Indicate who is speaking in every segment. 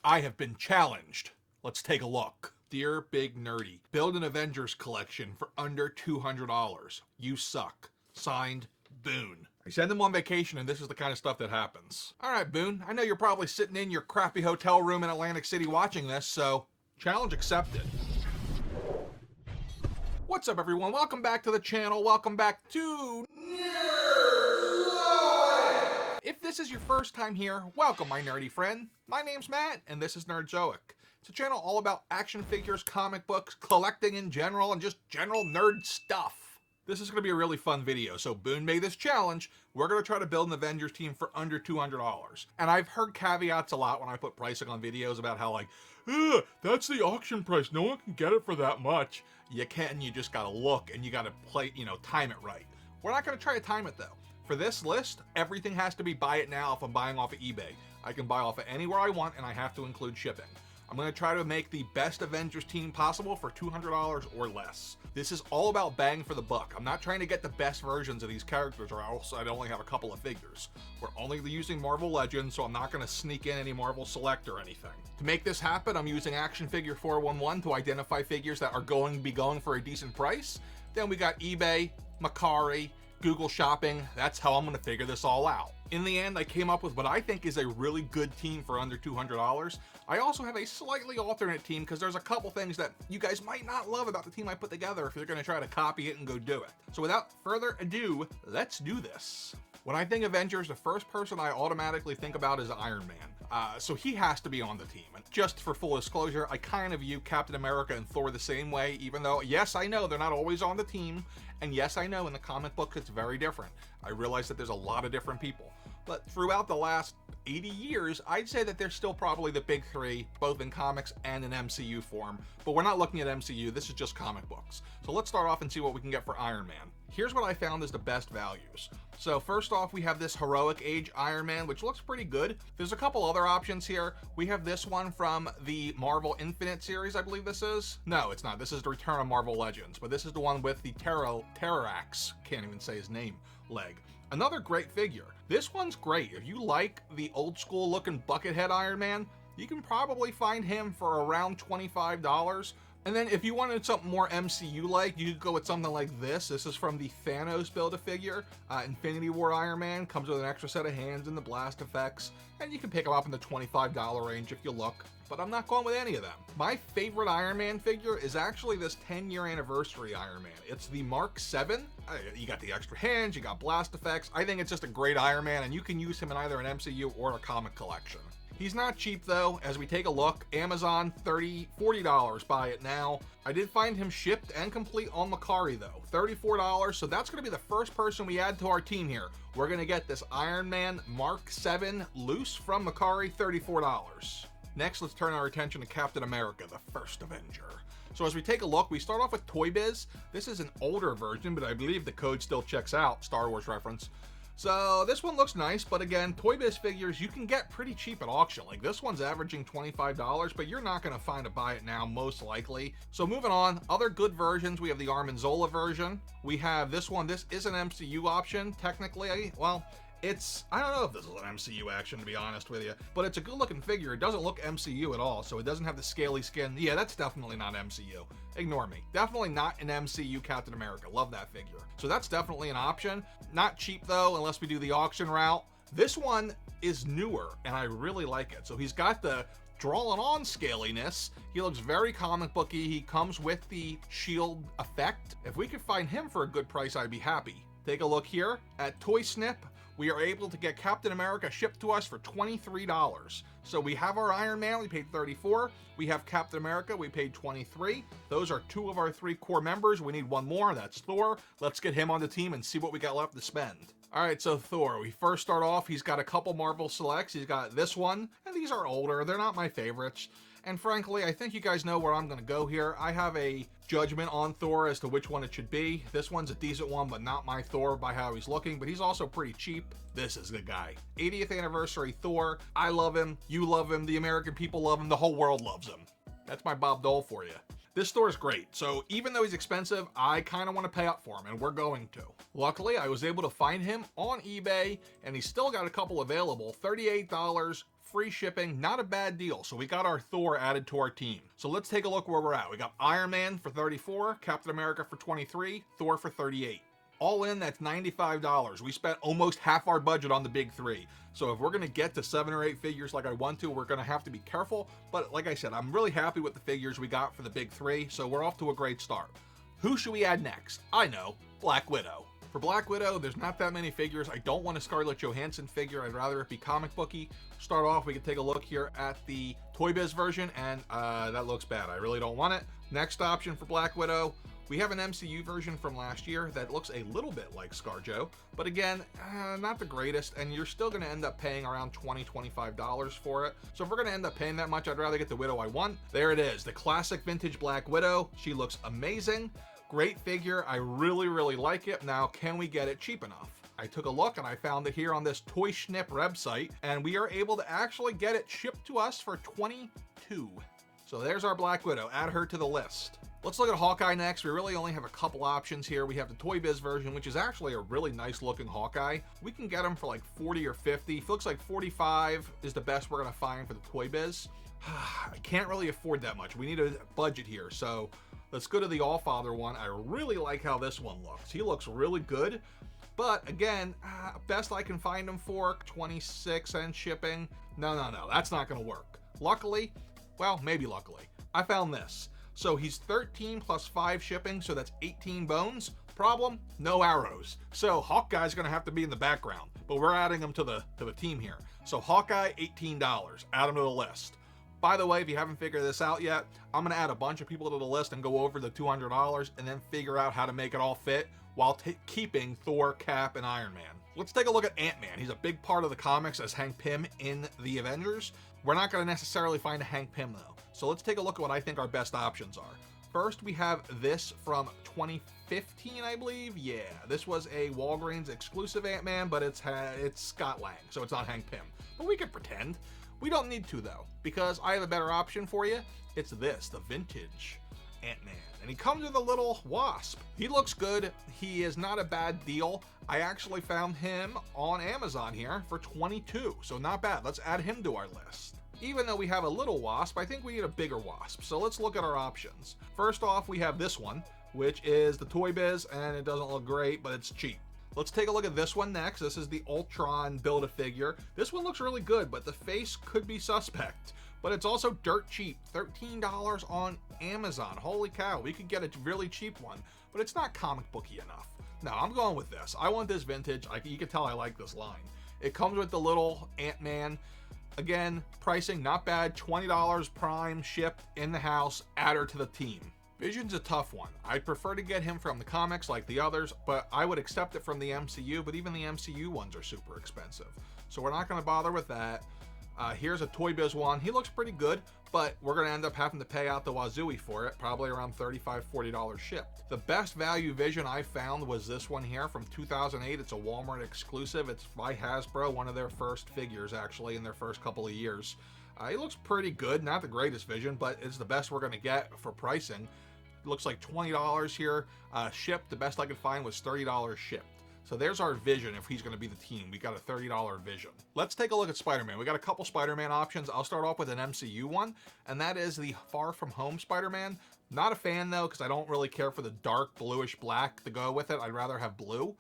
Speaker 1: I have been challenged. Let's take a look. Dear Big Nerdy, build an Avengers collection for under $200. You suck. Signed, Boone. I send him on vacation and this is the kind of stuff that happens. Alright Boone, I know you're probably sitting in your crappy hotel room in Atlantic City watching this, so challenge accepted. What's up everyone? Welcome back to the channel. Welcome back to Nerdzoic. If this is your first time here, welcome my nerdy friend. My name's Matt and this is Nerdzoic. It's a channel all about action figures, comic books, collecting in general, and just general nerd stuff. This is going to be a really fun video. So Boone made this challenge. We're going to try to build an Avengers team for under $200. And I've heard caveats a lot when I put pricing on videos about how like, that's the auction price. No one can get it for that much. You can, you just got to look and you got to play, time it right. We're not going to try to time it though. For this list, everything has to be buy it now if I'm buying off of eBay. I can buy off of anywhere I want and I have to include shipping. I'm going to try to make the best Avengers team possible for $200 or less. This is all about bang for the buck. I'm not trying to get the best versions of these characters or else I'd only have a couple of figures. We're only using Marvel Legends, so I'm not going to sneak in any Marvel Select or anything. To make this happen, I'm using Action Figure 411 to identify figures that are going to be going for a decent price. Then we got eBay, Mercari, Google Shopping. That's how I'm going to figure this all out. In the end, I came up with what I think is a really good team for under $200. I also have a slightly alternate team because there's a couple things that you guys might not love about the team I put together if you're going to try to copy it and go do it. So without further ado, let's do this. When I think Avengers, the first person I automatically think about is Iron Man. So he has to be on the team. And just for full disclosure, I kind of view Captain America and Thor the same way, even though, yes, I know they're not always on the team. And yes, I know in the comic book it's very different. I realize that there's a lot of different people. But throughout the last 80 years, I'd say that they're still probably the big three, both in comics and in MCU form. But we're not looking at MCU, this is just comic books. So let's start off and see what we can get for Iron Man. Here's what I found is the best values. So first off, we have this Heroic Age Iron Man, which looks pretty good. There's a couple other options here. We have this one from the Marvel Infinite series, I believe this is. No, it's not. This is the Return of Marvel Legends, but this is the one with the Terrarax, can't even say his name, leg. Another great figure. This one's great. If you like the old school looking Buckethead Iron Man, you can probably find him for around $25. And then if you wanted something more MCU-like, you could go with something like this. This is from the Thanos Build-A-Figure. Infinity War Iron Man comes with an extra set of hands and the blast effects. And you can pick them up in the $25 range if you look. But I'm not going with any of them. My favorite Iron Man figure is actually this 10-year anniversary Iron Man. It's the Mark 7. You got the extra hands, you got blast effects. I think it's just a great Iron Man, and you can use him in either an MCU or a comic collection. He's not cheap though. As we take a look, Amazon, $30, $40, buy it now. I did find him shipped and complete on Mercari though, $34, so that's gonna be the first person we add to our team here. We're gonna get this Iron Man Mark 7 loose from Mercari, $34. Next, let's turn our attention to Captain America, the first Avenger. So as we take a look, we start off with Toy Biz. This is an older version, but I believe the code still checks out, Star Wars reference. So this one looks nice, but again, Toy Biz figures you can get pretty cheap at auction. Like this one's averaging $25, but you're not gonna find a buy it now, most likely. So moving on, other good versions, we have the 𝐼𝐸 version. We have this one, this is an MCU option, technically. Well, I don't know if this is an MCU action, to be honest with you, but it's a good looking figure. It doesn't look MCU at all, so it doesn't have the scaly skin. Yeah, that's definitely not MCU. Ignore me. Definitely not an MCU Captain America. Love that figure. So that's definitely an option. Not cheap though, unless we do the auction route. This one is newer, and I really like it. So he's got the drawing on scaliness. He looks very comic booky. He comes with the shield effect. If we could find him for a good price, I'd be happy. Take a look here at Toy Snip. We are able to get Captain America shipped to us for $23. So we have our Iron Man, we paid $34. We have Captain America, we paid $23. Those are two of our three core members. We need one more, that's Thor. Let's get him on the team and see what we got left to spend. All right, so Thor, we first start off, he's got a couple Marvel Selects. He's got this one, and these are older. They're not my favorites. And frankly, I think you guys know where I'm gonna go here. I have a judgment on Thor as to which one it should be. This one's a decent one, but not my Thor by how he's looking, but he's also pretty cheap. This is the guy. 80th anniversary Thor. I love him, you love him, the American people love him, the whole world loves him. That's my Bob Dole for you. This store is great, so even though he's expensive, I kind of want to pay up for him, and we're going to. Luckily, I was able to find him on eBay, and he's still got a couple available. $38, free shipping, not a bad deal. So we got our Thor added to our team. So let's take a look where we're at. We got Iron Man for $34, Captain America for $23, Thor for $38. All in, that's $95. We spent almost half our budget on the big three. So if we're gonna get to 7 or 8 figures like I want to, we're gonna have to be careful. But like I said, I'm really happy with the figures we got for the big three, so we're off to a great start. Who should we add next? I know, Black Widow. For Black Widow, there's not that many figures. I don't want a Scarlett Johansson figure. I'd rather it be comic booky. Start off, we can take a look here at the Toy Biz version, and that looks bad. I really don't want it. Next option for Black Widow, we have an MCU version from last year that looks a little bit like ScarJo, but again, not the greatest, and you're still gonna end up paying around $20, $25 for it. So if we're gonna end up paying that much, I'd rather get the Widow I want. There it is, the classic vintage Black Widow. She looks amazing. Great figure, I really, really like it. Now, can we get it cheap enough? I took a look and I found it here on this Toy Schnipp website, and we are able to actually get it shipped to us for $22. So there's our Black Widow, add her to the list. Let's look at Hawkeye next. We really only have a couple options here. We have the Toy Biz version, which is actually a really nice looking Hawkeye. We can get him for like 40 or 50. It looks like 45 is the best we're gonna find for the Toy Biz. I can't really afford that much. We need a budget here, so let's go to the All-Father one. I really like how this one looks. He looks really good, but again, best I can find him for, 26 and shipping. No, that's not gonna work. Luckily, well, maybe luckily, I found this. So he's 13 plus 5 shipping, so that's 18 bones. Problem, no arrows. So Hawkeye's gonna have to be in the background, but we're adding him to the team here. So Hawkeye, $18, add him to the list. By the way, if you haven't figured this out yet, I'm gonna add a bunch of people to the list and go over the $200 and then figure out how to make it all fit while keeping Thor, Cap, and Iron Man. Let's take a look at Ant-Man. He's a big part of the comics as Hank Pym in the Avengers. We're not gonna necessarily find a Hank Pym though. So let's take a look at what I think our best options are. First, we have this from 2015, I believe. Yeah, this was a Walgreens exclusive Ant-Man, but it's Scott Lang, so it's not Hank Pym. But we can pretend. We don't need to though, because I have a better option for you. It's this, the vintage Ant-Man. And he comes with a little wasp. He looks good. He is not a bad deal. I actually found him on Amazon here for $22, so not bad. Let's add him to our list. Even though we have a little wasp, I think we need a bigger wasp. So let's look at our options. First off, we have this one, which is the Toy Biz, and it doesn't look great, but it's cheap. Let's take a look at this one next. This is the Ultron Build-A-Figure. This one looks really good, but the face could be suspect. But it's also dirt cheap, $13 on Amazon. Holy cow, we could get a really cheap one, but it's not comic booky enough. No, I'm going with this. I want this vintage. You can tell I like this line. It comes with the little Ant-Man. Again, pricing not bad, $20 prime, shipped in the house, add her to the team. Vision's a tough one. I'd prefer to get him from the comics like the others, but I would accept it from the MCU, but even the MCU ones are super expensive. So we're not gonna bother with that. Here's a Toy Biz one. He looks pretty good, but we're gonna end up having to pay out the wazooey for it, probably around $35, $40 shipped. The best value Vision I found was this one here from 2008. It's a Walmart exclusive. It's by Hasbro, one of their first figures actually in their first couple of years. He looks pretty good, not the greatest Vision, but it's the best we're gonna get for pricing. It looks like $20 here. Shipped, the best I could find was $30 shipped. So there's our Vision if he's going to be the team. We got a $30 Vision. Let's take a look at Spider-Man. We got a couple Spider-Man options. I'll start off with an MCU one, and that is the Far From Home Spider-Man. Not a fan though, because I don't really care for the dark bluish black to go with it. I'd rather have blue,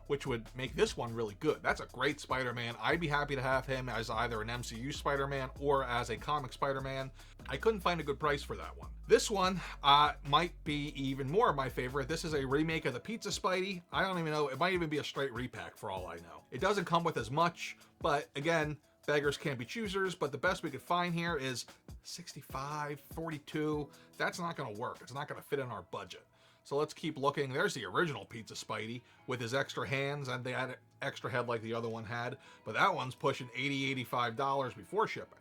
Speaker 1: which would make this one really good. That's a great Spider-Man. I'd be happy to have him as either an MCU Spider-Man or as a comic Spider-Man. I couldn't find a good price for that one. This one might be even more of my favorite. This is a remake of the Pizza Spidey. I don't even know, it might even be a straight repack for all I know. It doesn't come with as much, but again, beggars can't be choosers, but the best we could find here is 65, 42. That's not gonna work. It's not gonna fit in our budget. So let's keep looking. There's the original Pizza Spidey with his extra hands, and they had an extra head like the other one had, but that one's pushing $80, $85 before shipping.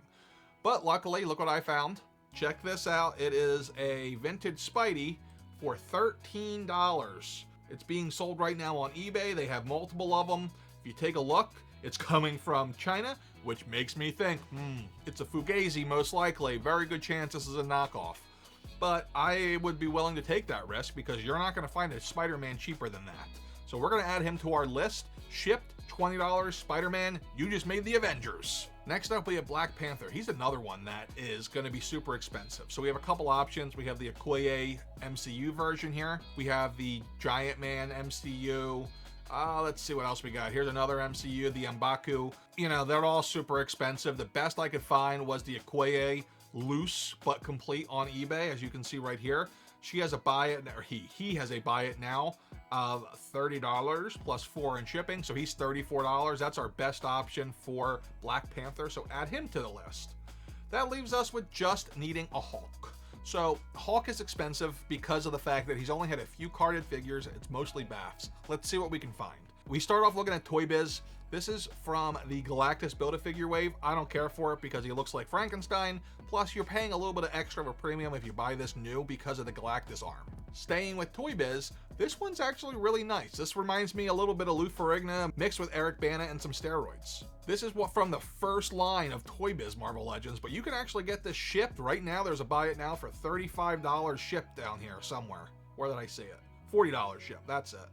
Speaker 1: But luckily, look what I found. Check this out. It is a vintage Spidey for $13. It's being sold right now on eBay. They have multiple of them. If you take a look, it's coming from China, which makes me think, it's a Fugazi most likely. Very good chance this is a knockoff. But I would be willing to take that risk because you're not going to find a Spider-Man cheaper than that. So we're going to add him to our list. Shipped, $20, Spider-Man, you just made the Avengers. Next up, we have Black Panther. He's another one that is going to be super expensive. So we have a couple options. We have the 𝐒𝐈𝐒 MCU version here. We have the Giant Man MCU. Let's see what else we got. Here's another MCU, the M'Baku. You know, they're all super expensive. The best I could find was the 𝐒𝐈𝐒 loose but complete on eBay, as you can see right here. She has a buy it, or he has a buy it now of $30 plus $4 in shipping, so he's $34. That's our best option for Black Panther, so add him to the list. That leaves us with just needing a Hulk. So Hulk is expensive because of the fact that he's only had a few carded figures. It's mostly BAFs. Let's see what we can find. We start off looking at Toy Biz. This is from the Galactus Build-A-Figure wave. I don't care for it because he looks like Frankenstein. Plus, you're paying a little bit of extra of a premium if you buy this new because of the Galactus arm. Staying with Toy Biz, this one's actually really nice. This reminds me a little bit of Lou Ferrigno mixed with Eric Bana and some steroids. This is what from the first line of Toy Biz Marvel Legends, but you can actually get this shipped right now. There's a buy it now for $35 shipped down here somewhere. Where did I see it? $40 shipped, that's it.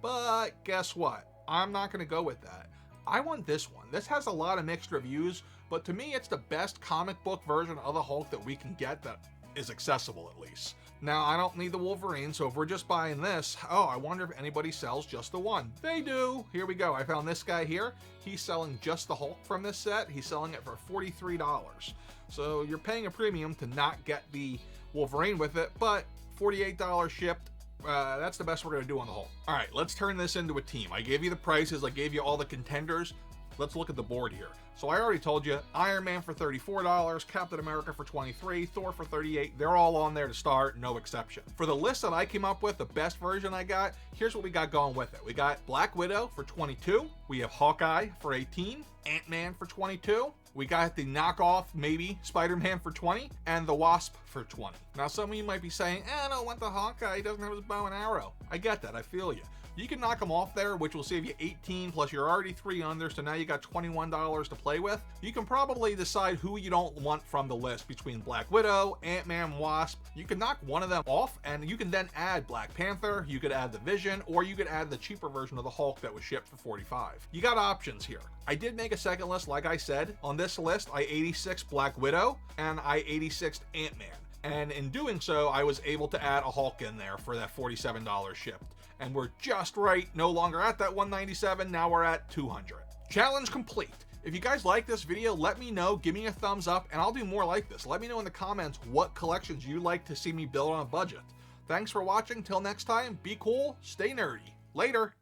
Speaker 1: But guess what? I'm not going to go with that. I want this one. This has a lot of mixed reviews, but to me it's the best comic book version of the Hulk that we can get that is accessible at least. Now, I don't need the Wolverine, so if we're just buying this, oh, I wonder if anybody sells just the one. They do. Here we go. I found this guy here. He's selling just the Hulk from this set. He's selling it for $43. So you're paying a premium to not get the Wolverine with it, but $48 shipped. That's the best we're going to do on the Hulk. All right, let's turn this into a team. I gave you the prices. I gave you all the contenders. Let's look at the board here. So I already told you, Iron Man for $34, Captain America for $23, Thor for $38. They're all on there to start, no exception. For the list that I came up with, the best version I got, here's what we got going with it. We got Black Widow for $22. We have Hawkeye for $18. Ant-Man for $22. We got the knockoff, maybe, Spider-Man for $20, and the Wasp for $20. Now, some of you might be saying, I don't want the Hawkeye, he doesn't have his bow and arrow. I get that, I feel you. You can knock them off there, which will save you $18, plus you're already 3 under, so now you got $21 to play with. You can probably decide who you don't want from the list between Black Widow, Ant-Man, Wasp. You can knock one of them off, and you can then add Black Panther, you could add the Vision, or you could add the cheaper version of the Hulk that was shipped for $45. You got options here. I did make a second list, like I said. On this list, I 86 Black Widow, and I 86 Ant-Man. And in doing so, I was able to add a Hulk in there for that $47 shipped. And we're just right, no longer at that $197, now we're at $200. Challenge complete. If you guys like this video, let me know, give me a thumbs up, and I'll do more like this. Let me know in the comments what collections you'd like to see me build on a budget. Thanks for watching, till next time, be cool, stay nerdy. Later.